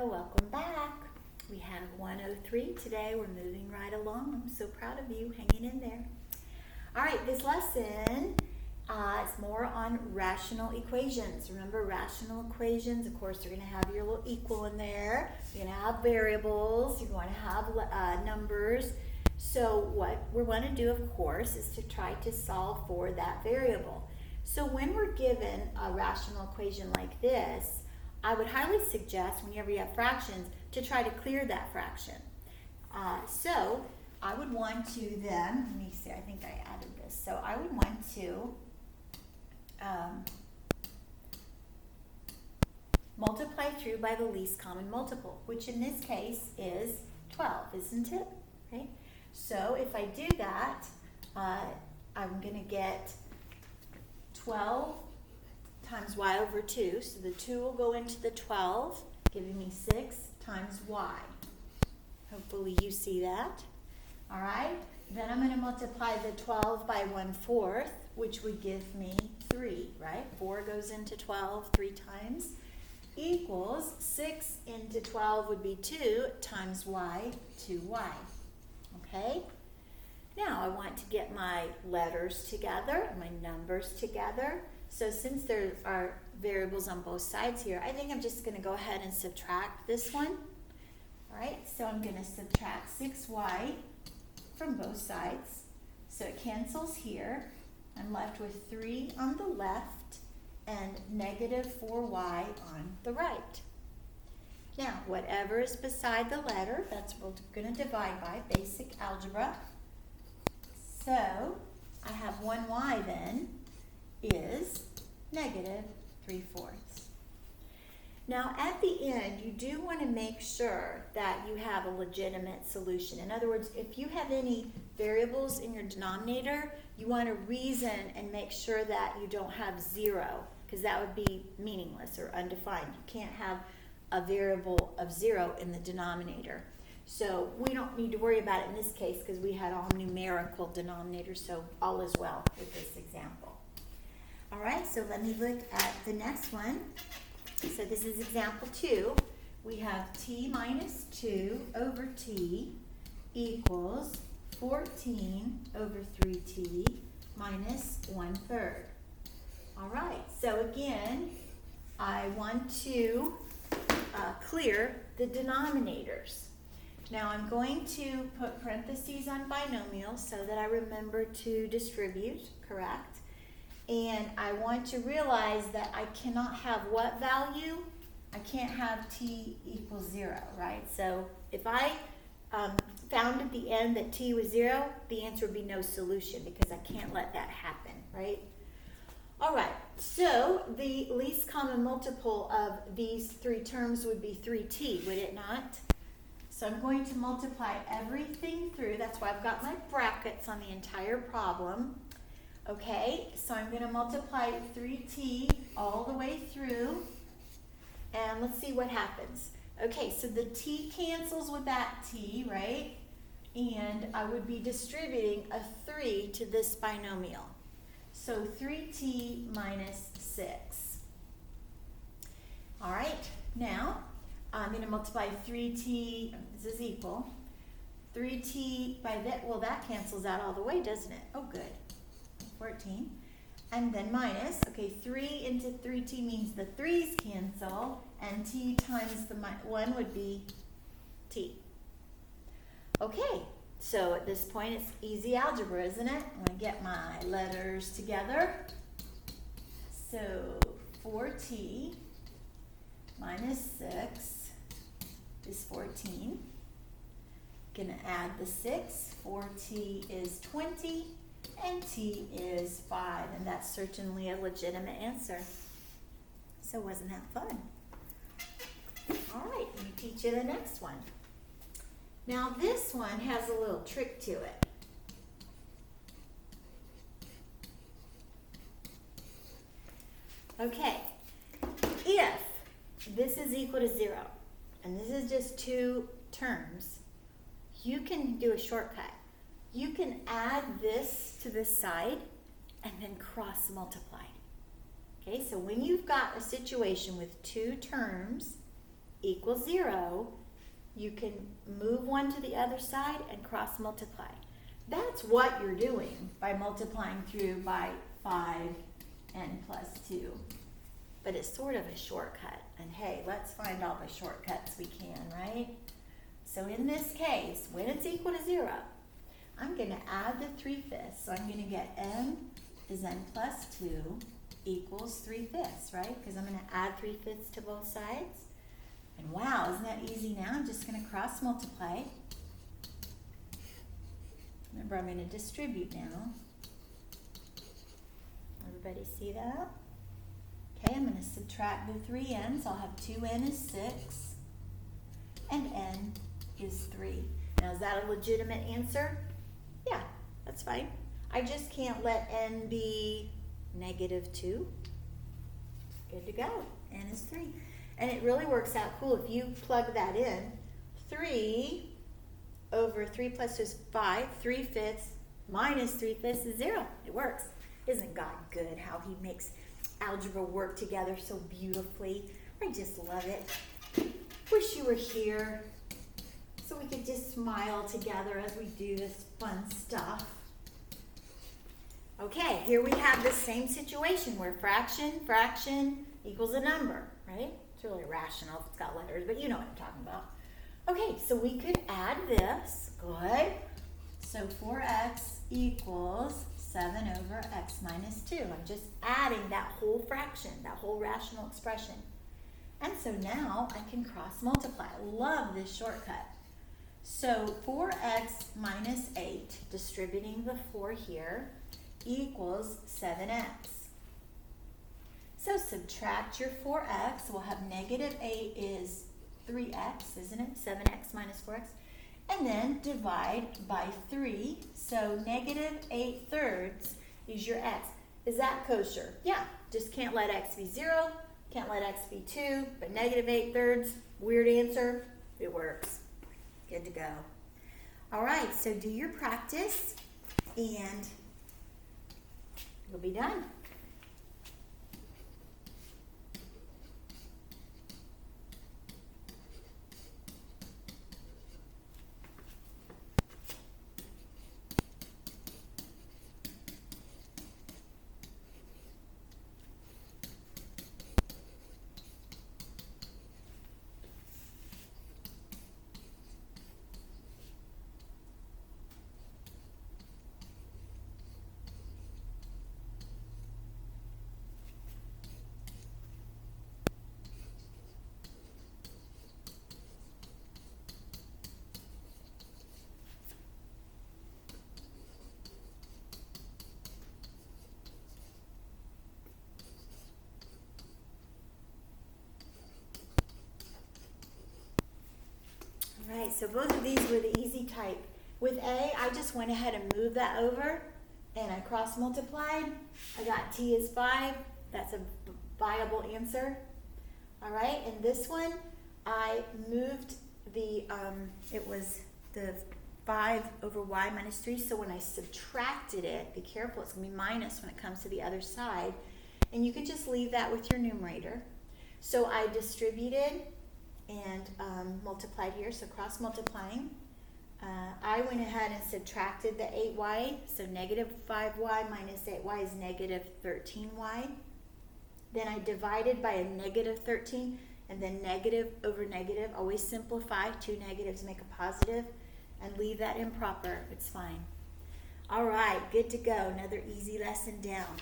welcome back. We have 103 today. We're moving right along. I'm so proud of you hanging in there. All right, this lesson is more on rational equations. Remember, rational equations, of course, you're going to have your little equal in there. You're going to have variables. You're going to have numbers. So what we want to do, of course, is to try to solve for that variable. So when we're given a rational equation like this, I would highly suggest whenever you have fractions to try to clear that fraction. So I would want to then, let me see, I think I added this. So I would want to multiply through by the least common multiple, which in this case is 12, isn't it? Okay. So if I do that, I'm going to get 12 times y over 2. So the 2 will go into the 12, giving me 6 times y. Hopefully you see that. All right. Then I'm going to multiply the 12 by 1/4, which would give me 3, right? 4 goes into 12 3 times, equals 6 into 12 would be 2 times y, 2y. Okay? Now I want to get my letters together, my numbers together. So since there are variables on both sides here, I think I'm just going to go ahead and subtract this one. All right, so I'm going to subtract 6y from both sides. So it cancels here. I'm left with 3 on the left and negative 4y on the right. Now, whatever is beside the letter, that's what we're going to divide by, basic algebra. So I have 1y then is negative 3/4. Now at the end, you do want to make sure that you have a legitimate solution. In other words, if you have any variables in your denominator, you want to reason and make sure that you don't have 0, because that would be meaningless or undefined. You can't have a variable of 0 in the denominator. So we don't need to worry about it in this case because we had all numerical denominators, so all is well with this example. All right, so let me look at the next one. So this is example 2. We have t minus 2 over t equals 14 over 3t minus 1/3. All right, so again, I want to clear the denominators. Now I'm going to put parentheses on binomials so that I remember to distribute, correct? And I want to realize that I cannot have what value? I can't have t equals 0, right? So if I found at the end that t was 0, the answer would be no solution because I can't let that happen, right? All right, so the least common multiple of these 3 terms would be 3t, would it not? So I'm going to multiply everything through. That's why I've got my brackets on the entire problem. Okay, so I'm going to multiply 3t all the way through, and let's see what happens. Okay, so the t cancels with that t, right? And I would be distributing a 3 to this binomial. So 3t minus 6. All right, now I'm going to multiply 3t, this is equal, 3t by that, well that cancels out all the way, doesn't it? Oh good. 14, and then minus, okay, 3 into 3t means the 3's cancel, and t times the 1 would be t. Okay, so at this point it's easy algebra, isn't it? I'm going to get my letters together. So 4t minus 6 is 14. Going to add the 6, 4t is 20. And t is 5, and that's certainly a legitimate answer. So wasn't that fun? All right, let me teach you the next one. Now this one has a little trick to it. Okay, if this is equal to 0, and this is just 2 terms, you can do a shortcut. You can add this to this side and then cross multiply. Okay, so when you've got a situation with 2 terms equals 0, you can move one to the other side and cross multiply. That's what you're doing by multiplying through by 5n plus 2. But it's sort of a shortcut. And hey, let's find all the shortcuts we can, right? So in this case, when it's equal to 0, I'm going to add the 3/5. So I'm going to get n is n plus 2 equals 3/5, right? Because I'm going to add 3/5 to both sides. And wow, isn't that easy now? I'm just going to cross multiply. Remember, I'm going to distribute now. Everybody see that? Okay, I'm going to subtract the 3n's. I'll have 2n is 6, and n is 3. Now, is that a legitimate answer? Yeah, that's fine. I just can't let n be -2. Good to go. N is 3. And it really works out cool if you plug that in. 3 over 3 plus 2 is 5. 3/5 minus 3/5 is 0. It works. Isn't God good how he makes algebra work together so beautifully? I just love it. Wish you were here so we could just smile together as we do this fun stuff. Okay, here we have the same situation where fraction equals a number, right? It's really rational if it's got letters, but you know what I'm talking about. Okay, so we could add this. Good. So 4x equals 7 over x minus 2. I'm just adding that whole fraction, that whole rational expression. And so now I can cross multiply. I love this shortcut. So 4x minus 8, distributing the 4 here, equals 7x. So subtract your 4x. We'll have -8 is 3x, isn't it? 7x minus 4x. And then divide by 3. So -8/3 is your x. Is that kosher? Yeah. Just can't let x be 0. Can't let x be 2. But -8/3, weird answer. It works. Good to go. All right. So do your practice and you'll be done. All right, so both of these were the easy type. With A, I just went ahead and moved that over, and I cross multiplied. I got t is 5. That's a viable answer. All right, and this one, I moved the, it was the 5 over y minus 3, so when I subtracted it, be careful, it's going to be minus when it comes to the other side, and you can just leave that with your numerator. So I distributed and multiplied here, so cross multiplying. I went ahead and subtracted the 8y, so -5y minus 8y is -13y. Then I divided by a -13, and then negative over negative, always simplify, 2 negatives make a positive, and leave that improper, it's fine. All right, good to go, another easy lesson down.